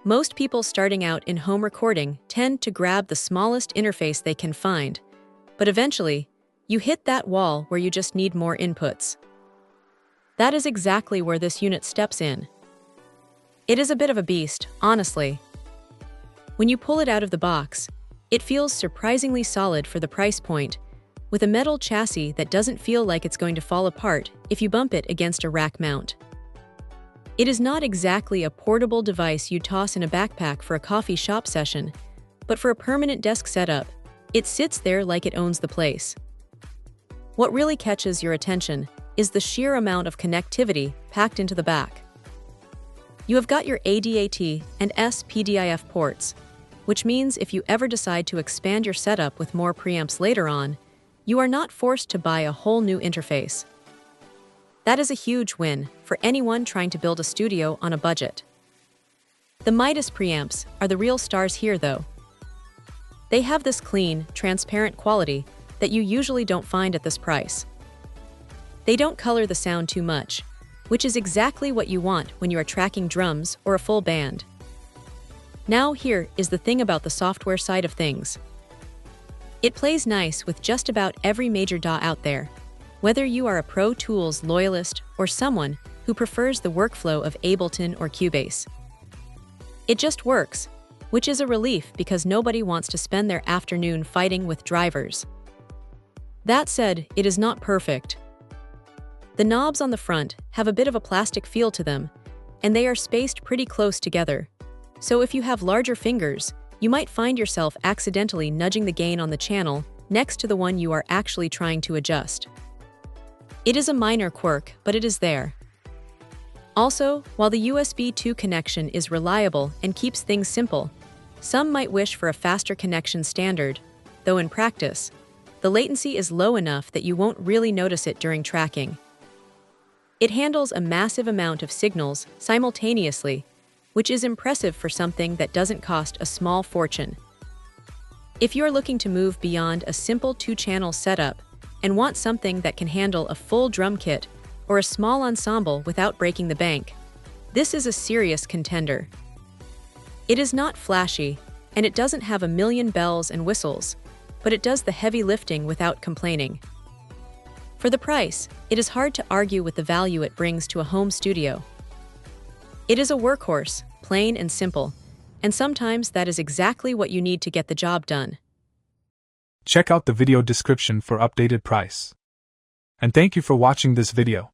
Most people starting out in home recording tend to grab the smallest interface they can find, but eventually, you hit that wall where you just need more inputs. That is exactly where this unit steps in. It is a bit of a beast, honestly. When you pull it out of the box, it feels surprisingly solid for the price point, with a metal chassis that doesn't feel like it's going to fall apart if you bump it against a rack mount. It is not exactly a portable device you toss in a backpack for a coffee shop session, but for a permanent desk setup, it sits there like it owns the place. What really catches your attention is the sheer amount of connectivity packed into the back. You have got your ADAT and SPDIF ports, which means if you ever decide to expand your setup with more preamps later on, you are not forced to buy a whole new interface. That is a huge win for anyone trying to build a studio on a budget. The Midas preamps are the real stars here, though. They have this clean, transparent quality that you usually don't find at this price. They don't color the sound too much, which is exactly what you want when you are tracking drums or a full band. Now here is the thing about the software side of things. It plays nice with just about every major DAW out there, whether you are a Pro Tools loyalist or someone who prefers the workflow of Ableton or Cubase. It just works, which is a relief because nobody wants to spend their afternoon fighting with drivers. That said, it is not perfect. The knobs on the front have a bit of a plastic feel to them, and they are spaced pretty close together. So if you have larger fingers, you might find yourself accidentally nudging the gain on the channel next to the one you are actually trying to adjust. It is a minor quirk, but it is there. Also, while the USB 2 connection is reliable and keeps things simple, some might wish for a faster connection standard, though in practice, the latency is low enough that you won't really notice it during tracking. It handles a massive amount of signals simultaneously, which is impressive for something that doesn't cost a small fortune. If you're looking to move beyond a simple 2-channel setup and want something that can handle a full drum kit or a small ensemble without breaking the bank, this is a serious contender. It is not flashy, and it doesn't have a million bells and whistles, but it does the heavy lifting without complaining. For the price, it is hard to argue with the value it brings to a home studio. It is a workhorse, plain and simple, and sometimes that is exactly what you need to get the job done. Check out the video description for updated price. And thank you for watching this video.